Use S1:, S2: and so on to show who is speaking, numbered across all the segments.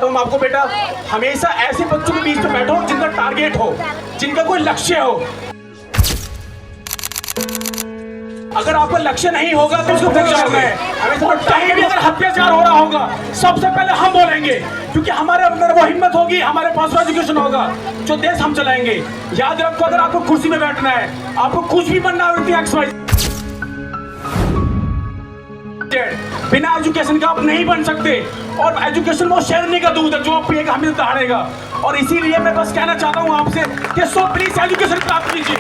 S1: हम आपको बेटा हमेशा ऐसे बच्चों के बीच में बैठो जिनका टारगेट हो, जिनका कोई लक्ष्य हो। अगर आपका लक्ष्य नहीं होगा तो उसको फिर करना है। हमें कहीं भी अगर अत्याचार हो रहा होगा सबसे पहले हम बोलेंगे, क्योंकि हमारे अंदर वो हिम्मत होगी, हमारे पास वो एजुकेशन होगा, जो देश हम चलाएंगे। याद रखो, अगर आपको कुर्सी में बैठना है, आपको कुछ भी बनना है, बिना एजुकेशन का आप नहीं बन सकते। और एजुकेशन वो शेरनी का दूध है जो आप पिएगा हमें दहाड़ेगा। और इसीलिए मैं बस कहना चाहता हूँ आपसे कि सो प्लीज एजुकेशन प्राप्त कीजिए।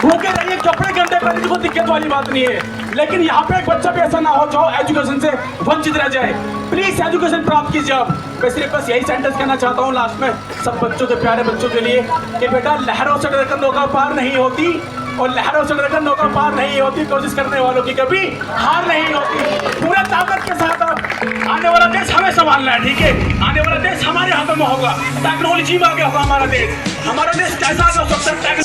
S1: भूखे रहिए, कपड़े गंदे पहने, कोई दिक्कत वाली बात नहीं है, लेकिन यहाँ पे एक बच्चा भी ऐसा ना हो जो एजुकेशन से वंचित रह जाए। प्लीज एजुकेशन प्राप्त कीजिए आप। मैं सिर्फ बस यही सेंटेंस कहना चाहता हूँ लास्ट में सब बच्चों के, प्यारे बच्चों के लिए कि बेटा लहरों से डरकर नौका पार नहीं होती, और लहरों से डरकर नौका पार नहीं होती। कोशिश करने वालों की कभी हार नहीं होती। पूरा ताकत के साथ आने वाला देश हमें संभालना है, ठीक है? आने वाला देश हमारे हाथों में होगा। टेक्नोलॉजी में आगे होगा हमारा देश। हमारा देश कैसा हो सकता है?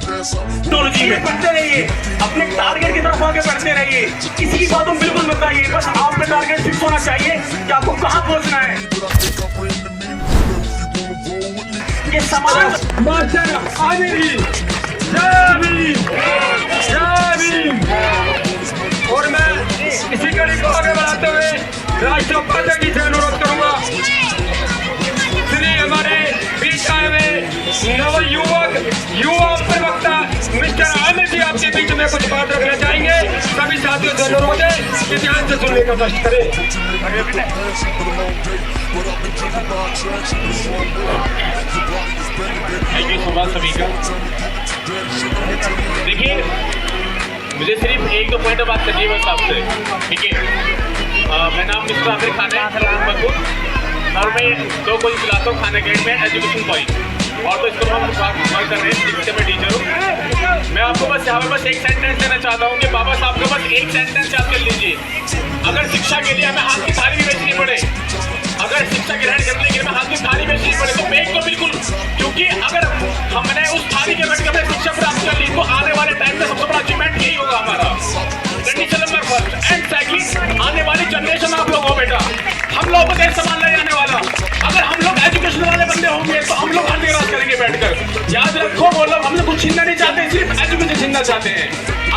S1: टेक्नोलॉजी में बढ़ते रहिए, अपने टारगेट की तरफ आगे बढ़ते रहिए। किसी की बातों बिल्कुल मत आइए, बस आप में टारगेट फिक्स होना चाहिए कि आपको कहाँ पहुँचना है। ये समाज
S2: और मैं इसी कड़ी को आगे बढ़ाते हुए राष्ट्रीय उपाध्यक्ष जी से अनुरोध करूंगा, श्री हमारे बीच आए हुए नवयुवक युवा प्रवक्ता मिस्टर आमिर जी आपके बीच में कुछ बात रखना चाहेंगे। सभी साथियों से अनुरोध है कि ध्यान से सुनने का कष्ट करें।
S3: थैंक यू सो मच सभी का। देखिए, मुझे सिर्फ एक दो पॉइंट बात करनी है बस आपसे, ठीक है? मैं नाम मिस्टर आमिर खान है और मैं दो कोई खिलाता हूँ खाना गेट में एजुकेशन पॉइंट, और तो इसको हम बात कर रहे हैं जिससे मैं टीचर हूँ। मैं आपको बस यहाँ पर बस एक सेंटेंस देना चाहता हूँ कि बाबा साहब का बस एक सेंटेंस याद कर लीजिए। अगर शिक्षा के लिए हमें हाथ की थाली भी बेचनी पड़े, अगर शिक्षा ग्रहण करने के लिए हाथ की थाली बेचनी पड़े तो बेच तो बिल्कुल, क्योंकि अगर हमने उस थाली के बैठ कर शिक्षा प्राप्त कर ली तो आने वाले टाइम में सबसे बड़ा अचीवमेंट यही होगा हमारा। Condition number first and second, आने वाली जनरेशन आप लोग हो बेटा, हम लोगों को देश संभालने जाने वाला। अगर हम लोग एजुकेशन वाले बंदे होंगे तो हम लोग हर जगह करेंगे बैठकर। याद रखो, वो लोग हमसे कुछ छीनना नहीं चाहते, सिर्फ एजुकेशन छीनना चाहते हैं।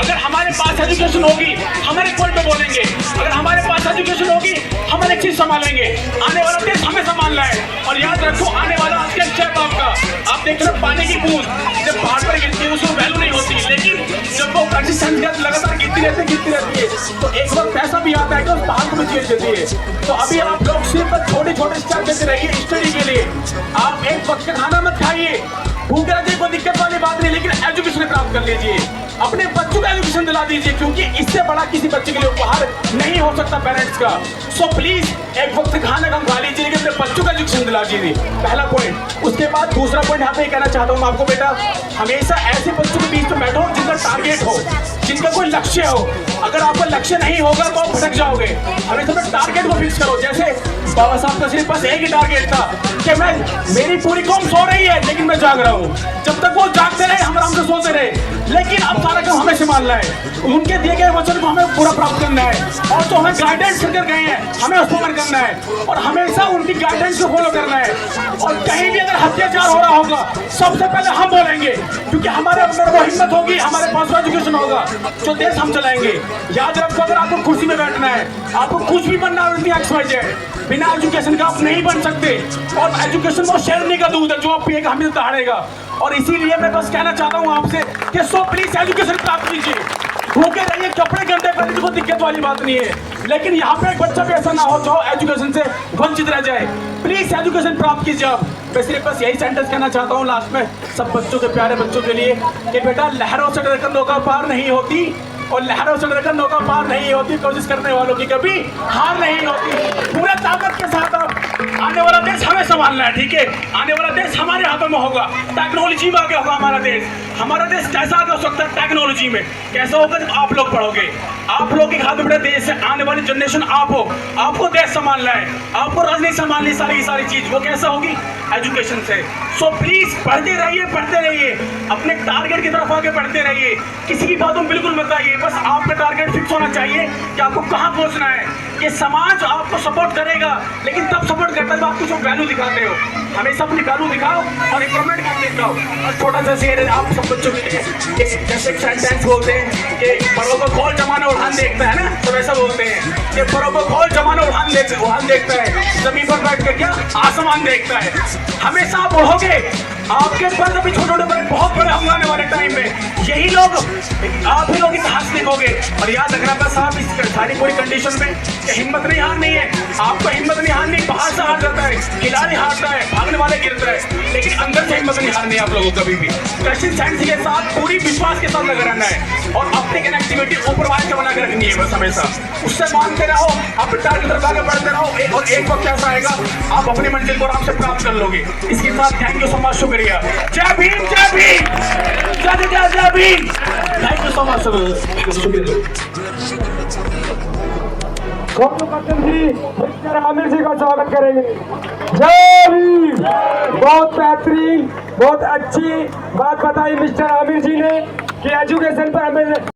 S3: अगर हमारे पास एजुकेशन होगी हम एक पॉइंट पे बोलेंगे, अगर हमारे पास एजुकेशन होगी हम एक चीज संभालेंगे। आने वाला देश हमें संभालना है। और याद रखो, आने वाला आज के स्टेप आपका, आप देख रहे हो पानी की बूंद जब पहाड़ पर गिरती है उसको वैल्यू नहीं होती, लेकिन जब वो कंसिस्टेंट लगातार गिरती रहती है तो एक वक्त ऐसा भी आता है कि उस पहाड़ को भी चीर देती है। तो अभी आप लोग सिर्फ छोटे छोटे स्टेप देते रहिए स्टडी के लिए। आप एक वक्त का खाना मत खाइए, भूखे रहिए, कोई दिक्कत वाली बात नहीं, लेकिन एजुकेशन प्राप्त कर लीजिए। अपने बच्चों को एजुकेशन दिला दीजिए, क्योंकि इससे बड़ा किसी बच्चे के लिए उपहार नहीं हो सकता पेरेंट्स का। सो प्लीज एक वक्त खाना कम खा लीजिए, लेकिन अपने बच्चों को एजुकेशन दिला दीजिए, पहला पॉइंट। उसके बाद दूसरा पॉइंट यहाँ पे कहना चाहता हूँ आपको बेटा, हमेशा ऐसे बच्चों के बीच में बैठो जिनका टारगेट हो, जिनका कोई लक्ष्य हो। अगर आपका लक्ष्य नहीं होगा तो आप भटक जाओगे। हमेशा अपने टारगेट को फिक्स करो। जैसे बाबा साहब का सिर्फ बस एक ही टारगेट था कि मेरी पूरी कौम सो रही है लेकिन मैं जाग रहा हूँ। जब तक वो जागते रहे हम आराम से सोते रहे, लेकिन अब सारा काम हमें संभालना है। उनके दिए गए वचन को हमें पूरा प्राप्त करना है, और तो हमें गाइडेंस करके गए हैं हमें उसको अमल करना है, और हमेशा उनकी गाइडेंस को फॉलो करना है। और कहीं भी अगर अत्याचार हो रहा होगा सबसे पहले हम बोलेंगे, क्योंकि हमारे अंदर वो हिम्मत होगी, हमारे पास वो एजुकेशन होगा, जो देश हम चलाएंगे। याद रखो, अगर आपको कुर्सी में बैठना है, आपको कुछ भी बनना है, बिना एजुकेशन का आप नहीं बन सकते। और एजुकेशन वो शेरनी का दूध है जो आप पिएगा हमें दहाड़ेगा। और इसीलिए मैं बस कहना चाहता हूँ आपसे कि सो प्लीज एजुकेशन प्राप्त कीजिए। भूखे रहिए, कपड़े गंदे पहने, कोई दिक्कत वाली बात नहीं है, लेकिन यहाँ पे एक बच्चा भी ऐसा ना हो जो एजुकेशन से वंचित रह जाए। प्लीज एजुकेशन प्राप्त कीजिए आप। मैं सिर्फ बस यही सेंटेंस कहना चाहता हूँ लास्ट में सब बच्चों के, प्यारे बच्चों के लिए कि बेटा लहरों से डरकर नौका पार नहीं होती, और लहरों से डरकर नौका पार नहीं होती। कोशिश करने वालों की कभी हार नहीं होती। पूरा ताकत के साथ आने वाला देश हमें संभालना है, ठीक है? आने वाला देश हमारे हाथों में होगा। टेक्नोलॉजी में आगे होगा हमारा देश। हमारा देश कैसा आगे हो सकता है? टेक्नोलॉजी में। कैसा होगा जब आप लोग पढ़ोगे।
S1: आप लोग के हाथ में बड़ा देश है, आने वाली जनरेशन आप हो, आपको देश संभालना है, आपको राजनीति संभालनी सारी की सारी चीज, वो कैसा होगी? एजुकेशन से। सो प्लीज पढ़ते रहिए, अपने टारगेट की तरफ आगे बढ़ते रहिए, किसी की बातों में बिल्कुल मत आइए, बस आपका टारगेट फिक्स होना चाहिए कि आपको कहाँ पहुंचना है। ये समाज आपको सपोर्ट करेगा, लेकिन तब सपोर्ट करता है जब आप कुछ वैल्यू दिखाते हो। हमेशा अपनी वैल्यू दिखाओ और इंप्रूवमेंट करके दिखाओ। और छोटा सा शेर है आप सब बच्चों के लिए, जैसे सेंटेंस बोलते हैं कि बड़ों को खोल जमाना उड़ान देखता है ना, तो वैसा बोलते हैं कि बड़ों को खोल जमाना उड़ान देखता है, जमीन पर बैठ के क्या आसमान देखता है। हमेशा आप उड़ोगे, आपके पर अभी छोटे बड़े बहुत बड़े होंगे आने वाले टाइम में, यही लोग आप ही लोग इतिहास लिखोगे। और याद रखना बस आप इस सारी पूरी कंडीशन में हिम्मत नहीं हारनी है, आपको हिम्मत नहीं हारनी। बाहर से हार जाता है, खिलाड़ी हारता है, भागने वाले गिरता है, लेकिन अंदर से हिम्मत नहीं हारनी है आप लोगों को कभी भी। क्वेश्चन साइंस के साथ पूरी विश्वास के साथ लगा रहना है और अपनी कनेक्टिविटी ऊपर वाले से बना के रखनी है बस हमेशा। उससे मानते रहो, अपने टारगेट तरफ आगे बढ़ते रहो और एक वक्त ऐसा आएगा आप अपनी मंजिल को आराम से प्राप्त कर लोगे। इसके साथ थैंक यू सो मच, शुक्रिया। जय भीम, जय भीम, जय जय जय Bhim. Thank you so much, शुक्रिया।
S4: जी मिस्टर आमिर जी का स्वागत करेंगे। जय भीम। बहुत बेहतरीन, बहुत अच्छी बात बताई मिस्टर आमिर जी ने कि एजुकेशन पर हमें